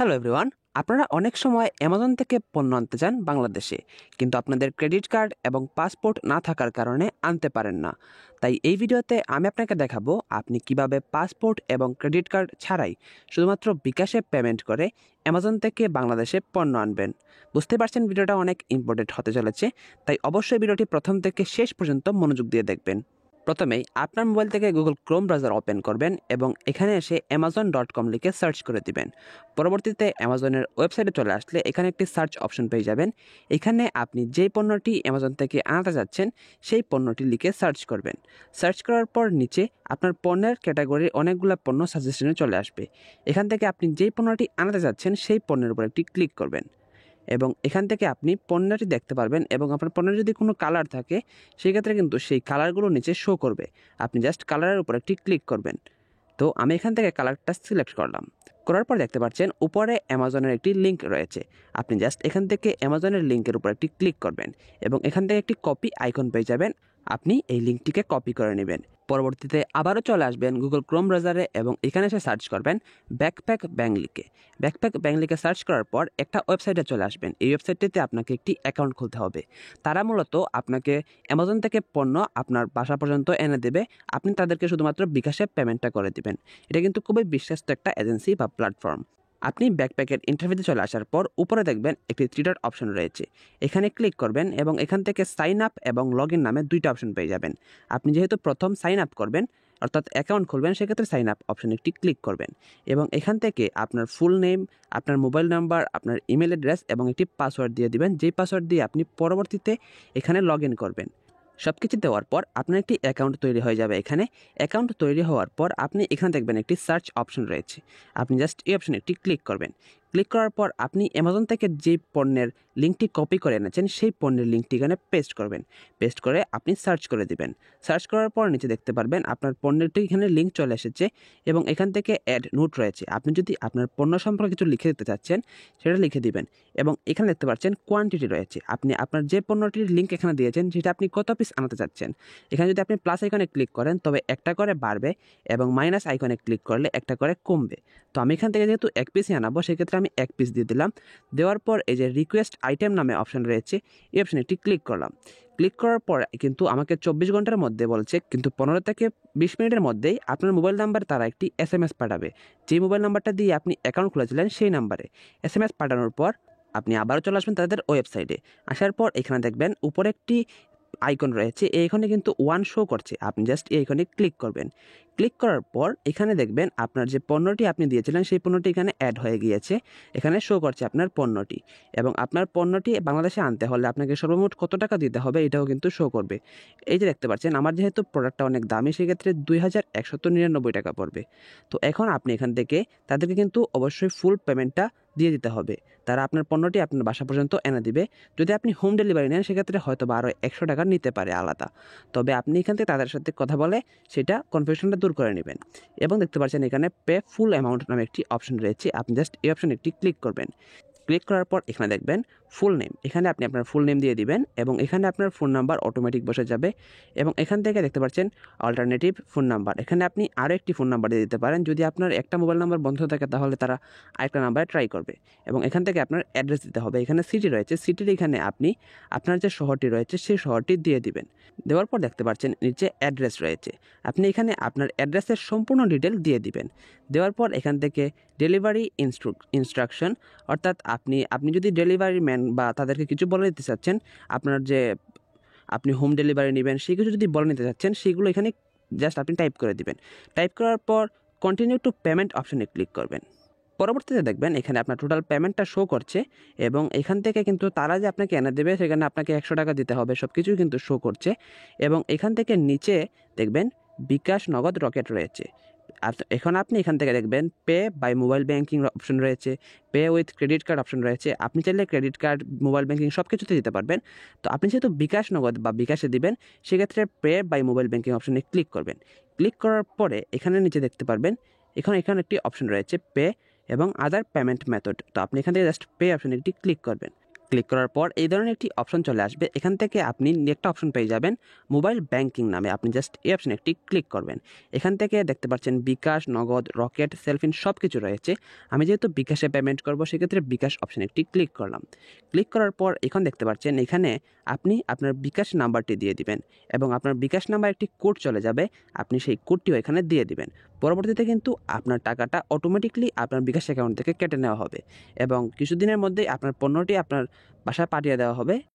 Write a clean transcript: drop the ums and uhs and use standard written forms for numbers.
Hello everyone, আপনারা অনেক সময় অ্যামাজন থেকে পণ্য আনতে চান বাংলাদেশে, কিন্তু আপনাদের ক্রেডিট কার্ড এবং পাসপোর্ট না থাকার কারণে আনতে পারেন না। তাই এই ভিডিওতে আমি আপনাকে দেখাবো আপনি কিভাবে পাসপোর্ট এবং ক্রেডিট কার্ড ছাড়াই শুধুমাত্র বিকাশে পেমেন্ট করে অ্যামাজন থেকে বাংলাদেশে পণ্য আনবেন। বুঝতে পারছেন ভিডিওটা অনেক ইম্পর্টেন্ট হতে চলেছে, তাই অবশ্যই ভিডিওটি প্রথম থেকে শেষ পর্যন্ত মনোযোগ দিয়ে দেখবেন। প্রথমেই আপনার মোবাইল থেকে গুগল ক্রোম ব্রাউজার ওপেন করবেন এবং এখানে এসে amazon.com লিখে সার্চ করে দিবেন। পরবর্তীতে অ্যামাজনের ওয়েবসাইটে চলে আসলে এখানে একটি সার্চ অপশন পেয়ে যাবেন। এখানে আপনি যেই পণ্যটি অ্যামাজন থেকে আনতে যাচ্ছেন সেই পণ্যটি লিখে সার্চ করবেন। সার্চ করার পর নিচে আপনার পণ্যের ক্যাটাগরির অনেকগুলো পণ্য সাজেশনে চলে আসবে। এখান থেকে আপনি যেই পণ্যটি আনতে যাচ্ছেন সেই পণ্যের উপর একটি ক্লিক করবেন এবং এখান থেকে আপনি পণ্যটি দেখতে পারবেন এবং আপনার পণ্যের যদি কোনো কালার থাকে সেক্ষেত্রে কিন্তু সেই কালারগুলো নিচে শো করবে। আপনি জাস্ট কালারের উপর একটি ক্লিক করবেন। তো আমি এখান থেকে কালারটা সিলেক্ট করলাম। করার পর দেখতে পাচ্ছেন উপরে অ্যামাজনের একটি লিঙ্ক রয়েছে। আপনি জাস্ট এখান থেকে অ্যামাজনের লিঙ্কের উপর একটি ক্লিক করবেন এবং এখান থেকে একটি কপি আইকন পেয়ে যাবেন। আপনি এই লিঙ্কটিকে কপি করে নেবেন। পরবর্তীতে আবারও চলে আসবেন গুগল ক্রোম ব্রাউজারে এবং এখানে এসে সার্চ করবেন ব্যাকপ্যাক ব্যাংক লিখে। ব্যাকপ্যাক ব্যাংক লিখে সার্চ করার পর একটা ওয়েবসাইটে চলে আসবেন। এই ওয়েবসাইটটিতে আপনাকে একটি অ্যাকাউন্ট খুলতে হবে। তারা মূলত আপনাকে অ্যামাজন থেকে পণ্য আপনার বাসা পর্যন্ত এনে দেবে। আপনি তাদেরকে শুধুমাত্র বিকাশে পেমেন্টটা করে দিবেন। এটা কিন্তু খুবই বিশ্বস্ত একটা এজেন্সি বা প্ল্যাটফর্ম। আপনি ব্যাকপ্যাকের ইন্টারভিউতে চলে আসার পর উপরে দেখবেন একটি 3 ডট অপশন রয়েছে। এখানে ক্লিক করবেন এবং এখান থেকে সাইন আপ এবং লগ ইন নামে দুইটা অপশন পেয়ে যাবেন। আপনি যেহেতু প্রথম সাইন আপ করবেন অর্থাৎ অ্যাকাউন্ট খুলবেন, সেক্ষেত্রে সাইন আপ অপশন একটি ক্লিক করবেন এবং এখান থেকে আপনার ফুল নেম, আপনার মোবাইল নাম্বার, আপনার ইমেল অ্যাড্রেস এবং একটি পাসওয়ার্ড দিয়ে দিবেন, যেই পাসওয়ার্ড দিয়ে আপনি পরবর্তীতে এখানে লগ ইন করবেন। সব কিছু দেওয়ার পর আপনার একটি অ্যাকাউন্ট তৈরি হয়ে যাবে। এখানে অ্যাকাউন্ট তৈরি হওয়ার পর আপনি এখানে দেখবেন একটি সার্চ অপশন রয়েছে। আপনি জাস্ট এই অপশনে একটি ক্লিক করবেন। ক্লিক করার পর আপনি অ্যামাজন থেকে যে পণ্যের লিঙ্কটি কপি করে এনেছেন সেই পণ্যের লিঙ্কটি এখানে পেস্ট করবেন। পেস্ট করে আপনি সার্চ করে দিবেন। সার্চ করার পর নিচে দেখতে পারবেন আপনার পণ্যটি এখানে লিঙ্ক চলে এসেছে এবং এখান থেকে অ্যাড নোট রয়েছে। আপনি যদি আপনার পণ্য সম্পর্কে কিছু লিখে দিতে চাচ্ছেন সেটা লিখে দিবেন এবং এখানে দেখতে পাচ্ছেন কোয়ান্টিটি রয়েছে। আপনি আপনার যে পণ্যটির লিঙ্ক এখানে দিয়েছেন সেটা আপনি কত পিস আনাতে চাচ্ছেন। এখানে যদি আপনি প্লাস আইকনে ক্লিক করেন তবে একটা করে বাড়বে এবং মাইনাস আইকনে ক্লিক করলে একটা করে কমবে। তো আমি এখান থেকে যেহেতু এক পিসই আনাবো সেক্ষেত্রে আমি এক পিস দিয়ে দিলাম। দেওয়ার পর এই যে রিকোয়েস্ট আইটেম নামে অপশন রয়েছে, এই অপশনে একটি ক্লিক করলাম। ক্লিক করার পর কিন্তু আমাকে 24 ঘন্টার মধ্যে বলছে, কিন্তু 15 থেকে 20 মিনিটের মধ্যেই আপনার মোবাইল নাম্বার তারা একটি SMS পাঠাবে। যে মোবাইল নাম্বারটা দিয়ে আপনি অ্যাকাউন্ট খুলেছিলেন সেই নাম্বারে SMS পাঠানোর পর আপনি আবারও চলে আসবেন তাদের ওয়েবসাইটে। আসার পর এখানে দেখবেন উপরে একটি আইকন রয়েছে, এইখানে কিন্তু ওয়ান শো করছে। আপনি জাস্ট এই আইকনে ক্লিক করবেন। ক্লিক করার পর এখানে দেখবেন আপনার যে পণ্যটি আপনি দিয়েছিলেন সেই পণ্যটি এখানে অ্যাড হয়ে গিয়েছে। এখানে শো করছে আপনার পণ্যটি এবং আপনার পণ্যটি বাংলাদেশে আনতে হলে আপনাকে সর্বমোট কত টাকা দিতে হবে এটাও কিন্তু শো করবে। এই যে দেখতে পাচ্ছেন আমার যেহেতু প্রোডাক্টটা অনেক দামি সেক্ষেত্রে 2199 টাকা পড়বে। তো এখন আপনি এখান থেকে তাদেরকে কিন্তু অবশ্যই ফুল পেমেন্টটা দিয়ে দিতে হবে। তারা আপনার পণ্যটি আপনার বাসা পর্যন্ত এনে দিবে। যদি আপনি হোম ডেলিভারি নেন সেক্ষেত্রে হয়তো বা আরও 100 টাকা নিতে পারে আলাদা। তবে আপনি এখান থেকে তাদের সাথে কথা বলে সেটা কনফিউশনটা দূর করে নেবেন। এবং দেখতে পাচ্ছেন এখানে পে ফুল অ্যামাউন্ট নামে একটি অপশন রয়েছে। আপনি জাস্ট এই অপশনে একটি ক্লিক করবেন। ক্লিক করার পর এখানে দেখবেন ফুল নেম, এখানে আপনি আপনার ফুল নেম দিয়ে দিবেন এবং এখানে আপনার ফোন নাম্বার অটোমেটিক বসে যাবে এবং এখান থেকে দেখতে পাচ্ছেন অল্টারনেটিভ ফোন নাম্বার, এখানে আপনি আরও একটি ফোন নাম্বার দিয়ে দিতে পারেন। যদি আপনার একটা মোবাইল নাম্বার বন্ধ থাকে তাহলে তারা আরেকটা নাম্বারে ট্রাই করবে এবং এখান থেকে আপনার অ্যাড্রেস দিতে হবে। এখানে সিটি রয়েছে, সিটির এখানে আপনি আপনার যে শহরটি রয়েছে সেই শহরটি দিয়ে দিবেন। দেওয়ার পর দেখতে পাচ্ছেন নিচে অ্যাড্রেস রয়েছে, আপনি এখানে আপনার অ্যাড্রেসের সম্পূর্ণ ডিটেল দিয়ে দিবেন। দেওয়ার পর এখান থেকে ডেলিভারি ইনস্ট্রাকশন, অর্থাৎ আপনি যদি ডেলিভারি ম্যান বা তাদেরকে কিছু বলে দিতে চাচ্ছেন, আপনার যে আপনি হোম ডেলিভারি নেবেন সেই কিছু যদি বলে নিতে চাচ্ছেন সেগুলো এখানে জাস্ট আপনি টাইপ করে দিবেন। টাইপ করার পর কন্টিনিউ টু পেমেন্ট অপশনে ক্লিক করবেন। পরবর্তীতে দেখবেন এখানে আপনার টোটাল পেমেন্টটা শো করছে এবং এখান থেকে কিন্তু তারা যে আপনাকে এনে দেবে সেখানে আপনাকে 100 টাকা দিতে হবে, সব কিছুই কিন্তু শো করছে। এবং এখান থেকে নিচে দেখবেন বিকাশ, নগদ, রকেট রয়েছে। আর এখন আপনি এখান থেকে দেখবেন pay by mobile banking option রয়েছে, pay with credit card option রয়েছে। আপনি চাইলে ক্রেডিট কার্ড, মোবাইল ব্যাঙ্কিং সব কিছুতে দিতে পারবেন। তো আপনি যেহেতু বিকাশ, নগদ বা বিকাশে দিবেন সেক্ষেত্রে পে বাই মোবাইল ব্যাঙ্কিং অপশনে ক্লিক করবেন। ক্লিক করার পরে এখানে নিচে দেখতে পারবেন এখানে একটি অপশন রয়েছে পে এবং আদার পেমেন্ট মেথড। তো আপনি এখান থেকে জাস্ট পে অপশনে একটি ক্লিক করবেন। ক্লিক করার পর এই ধরনের একটি অপশন চলে আসবে। এখান থেকে আপনি একটা অপশন পেয়ে যাবেন মোবাইল ব্যাংকিং নামে। আপনি জাস্ট এই অপশনে একটি ক্লিক করবেন। এখান থেকে দেখতে পাচ্ছেন বিকাশ, নগদ, রকেট, সেলফিন সব কিছু রয়েছে। আমি যেহেতু বিকাশে পেমেন্ট করব সেক্ষেত্রে বিকাশ অপশনে একটি ক্লিক করলাম। ক্লিক করার পর এখন দেখতে পাচ্ছেন এখানে আপনি আপনার বিকাশ নাম্বারটি দিয়ে দিবেন এবং আপনার বিকাশ নাম্বার একটি কোড চলে যাবে। আপনি সেই কোডটিও এখানে দিয়ে দিবেন। পরবর্তীতে কিন্তু আপনার টাকাটা অটোমেটিকলি আপনার বিকাশ অ্যাকাউন্ট থেকে কেটে নেওয়া হবে এবং কিছুদিনের মধ্যেই আপনার পণ্যটি আপনার বাসায় পাঠিয়ে দেওয়া হবে।